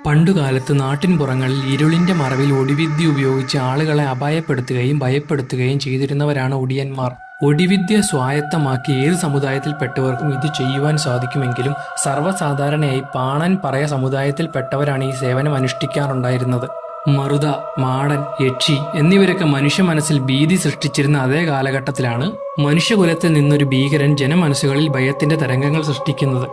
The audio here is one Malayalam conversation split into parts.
പണ്ടുകാലത്ത് നാട്ടിൻപുറങ്ങളിൽ ഇരുളിന്റെ മറവിൽ ഒടിവിദ്യ ഉപയോഗിച്ച് ആളുകളെ അപായപ്പെടുത്തുകയും ഭയപ്പെടുത്തുകയും ചെയ്തിരുന്നവരാണ് ഒടിയന്മാർ. ഒടിവിദ്യ സ്വായത്തമാക്കി ഏത് സമുദായത്തിൽപ്പെട്ടവർക്കും ഇത് ചെയ്യുവാൻ സാധിക്കുമെങ്കിലും സർവ്വസാധാരണയായി പാണൻ പറയ സമുദായത്തിൽപ്പെട്ടവരാണ് ഈ സേവനം അനുഷ്ഠിക്കാറുണ്ടായിരുന്നത്. മറുത, മാടൻ, യക്ഷി എന്നിവരൊക്കെ മനുഷ്യ മനസ്സിൽ ഭീതി സൃഷ്ടിച്ചിരുന്ന അതേ കാലഘട്ടത്തിലാണ് മനുഷ്യകുലത്തിൽ നിന്നൊരു ഭീകരൻ ജനമനസ്സുകളിൽ ഭയത്തിന്റെ തരംഗങ്ങൾ സൃഷ്ടിക്കുന്നത്.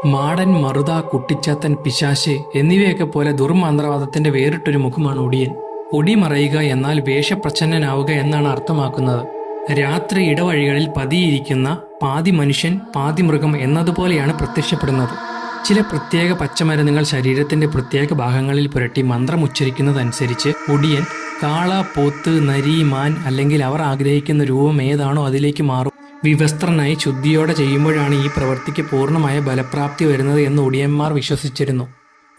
മാടൻ, മറുത, കുട്ടിച്ചാത്തൻ, പിശാശ് എന്നിവയൊക്കെ പോലെ ദുർമന്ത്രവാദത്തിന്റെ വേറിട്ടൊരു മുഖമാണ് ഒടിയൻ. ഒടി മറയുക എന്നാൽ വേഷപ്രച്ഛന്നനാവുക എന്നാണ് അർത്ഥമാക്കുന്നത്. രാത്രി ഇടവഴികളിൽ പതിയിരിക്കുന്ന പാതി മനുഷ്യൻ പാതി മൃഗം എന്നതുപോലെയാണ് പ്രത്യക്ഷപ്പെടുന്നത്. ചില പ്രത്യേക പച്ചമരുന്നുകൾ ശരീരത്തിന്റെ പ്രത്യേക ഭാഗങ്ങളിൽ പുരട്ടി മന്ത്രം ഉച്ചരിക്കുന്നതനുസരിച്ച് ഒടിയൻ കാള, പോത്ത്, നരി, മാൻ അല്ലെങ്കിൽ അവർ ആഗ്രഹിക്കുന്ന രൂപം ഏതാണോ അതിലേക്ക് മാറും. വിവസ്ത്രനായി ശുദ്ധിയോടെ ചെയ്യുമ്പോഴാണ് ഈ പ്രവൃത്തിക്ക് പൂർണ്ണമായ ബലപ്രാപ്തി വരുന്നത് എന്ന് ഒടിയന്മാർ വിശ്വസിച്ചിരുന്നു.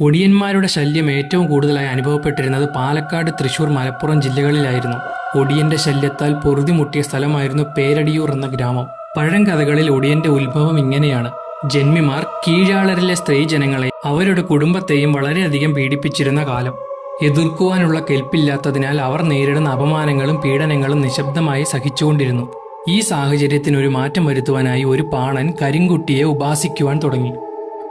ഒടിയന്മാരുടെ ശല്യം ഏറ്റവും കൂടുതലായി അനുഭവപ്പെട്ടിരുന്നത് പാലക്കാട്, തൃശൂർ, മലപ്പുറം ജില്ലകളിലായിരുന്നു. ഒടിയന്റെ ശല്യത്താൽ പൊറുതിമുട്ടിയ സ്ഥലമായിരുന്നു പേരടിയൂർ എന്ന ഗ്രാമം. പഴങ്കഥകളിൽ ഒടിയന്റെ ഉത്ഭവം ഇങ്ങനെയാണ്. ജന്മിമാർ കീഴാളരിലെ സ്ത്രീജനങ്ങളെ അവരുടെ കുടുംബത്തെയും വളരെയധികം പീഡിപ്പിച്ചിരുന്ന കാലം. എതിർക്കുവാനുള്ള കെൽപ്പില്ലാത്തതിനാൽ അവർ നേരിടുന്ന അപമാനങ്ങളും പീഡനങ്ങളും നിശബ്ദമായി സഹിച്ചുകൊണ്ടിരുന്നു. ഈ സാഹചര്യത്തിനൊരു മാറ്റം വരുത്തുവാനായി ഒരു പാണൻ കരിങ്കുട്ടിയെ ഉപാസിക്കുവാൻ തുടങ്ങി.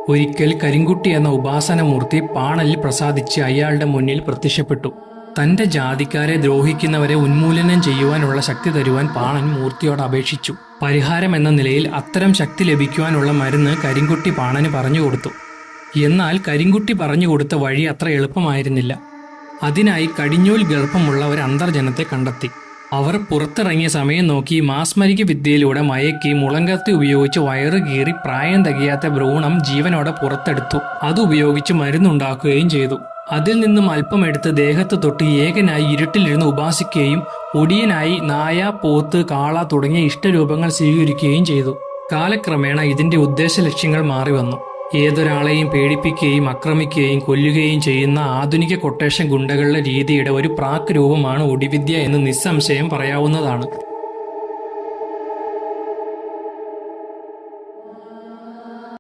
ഒരിക്കൽ കരിങ്കുട്ടി എന്ന ഉപാസനമൂർത്തി പാണനിൽ പ്രസാദിച്ച് അയാളുടെ മുന്നിൽ പ്രത്യക്ഷപ്പെട്ടു. തന്റെ ജാതിക്കാരെ ദ്രോഹിക്കുന്നവരെ ഉന്മൂലനം ചെയ്യുവാനുള്ള ശക്തി തരുവാൻ പാണൻ മൂർത്തിയോട് അപേക്ഷിച്ചു. പരിഹാരം എന്ന നിലയിൽ അത്തരം ശക്തി ലഭിക്കുവാനുള്ള മരുന്ന് കരിങ്കുട്ടി പാണന് പറഞ്ഞുകൊടുത്തു. എന്നാൽ കരിങ്കുട്ടി പറഞ്ഞുകൊടുത്ത വഴി അത്ര എളുപ്പമായിരുന്നില്ല. അതിനായി കടിഞ്ഞൂൽ ഗർഭമുള്ള ഒരു അന്തർജനത്തെ കണ്ടെത്തി. അവർ പുറത്തിറങ്ങിയ സമയം നോക്കി മാസ്മരിക വിദ്യയിലൂടെ മയക്കി മുളങ്കത്തി ഉപയോഗിച്ച് വയറ് കീറി പ്രായം തികയാത്ത ഭ്രൂണം ജീവനോടെ പുറത്തെടുത്തു. അതുപയോഗിച്ച് മരുന്നുണ്ടാക്കുകയും ചെയ്തു. അതിൽ നിന്നും അല്പമെടുത്ത് ദേഹത്ത് തൊട്ട് ഏകനായി ഇരുട്ടിലിരുന്ന് ഉപാസിക്കുകയും ഒടിയനായി നായ, പോത്ത്, കാള തുടങ്ങിയ ഇഷ്ടരൂപങ്ങൾ സ്വീകരിക്കുകയും ചെയ്തു. കാലക്രമേണ ഇതിന്റെ ഉദ്ദേശ ലക്ഷ്യങ്ങൾ മാറി വന്നു. ഏതൊരാളെയും പേടിപ്പിക്കുകയും ആക്രമിക്കുകയും കൊല്ലുകയും ചെയ്യുന്ന ആധുനിക കൊട്ടേഷൻ ഗുണ്ടകളുടെ രീതിയുടെ ഒരു പ്രാക് രൂപമാണ് ഒടിവിദ്യ എന്ന് നിസ്സംശയം പറയാവുന്നതാണ്.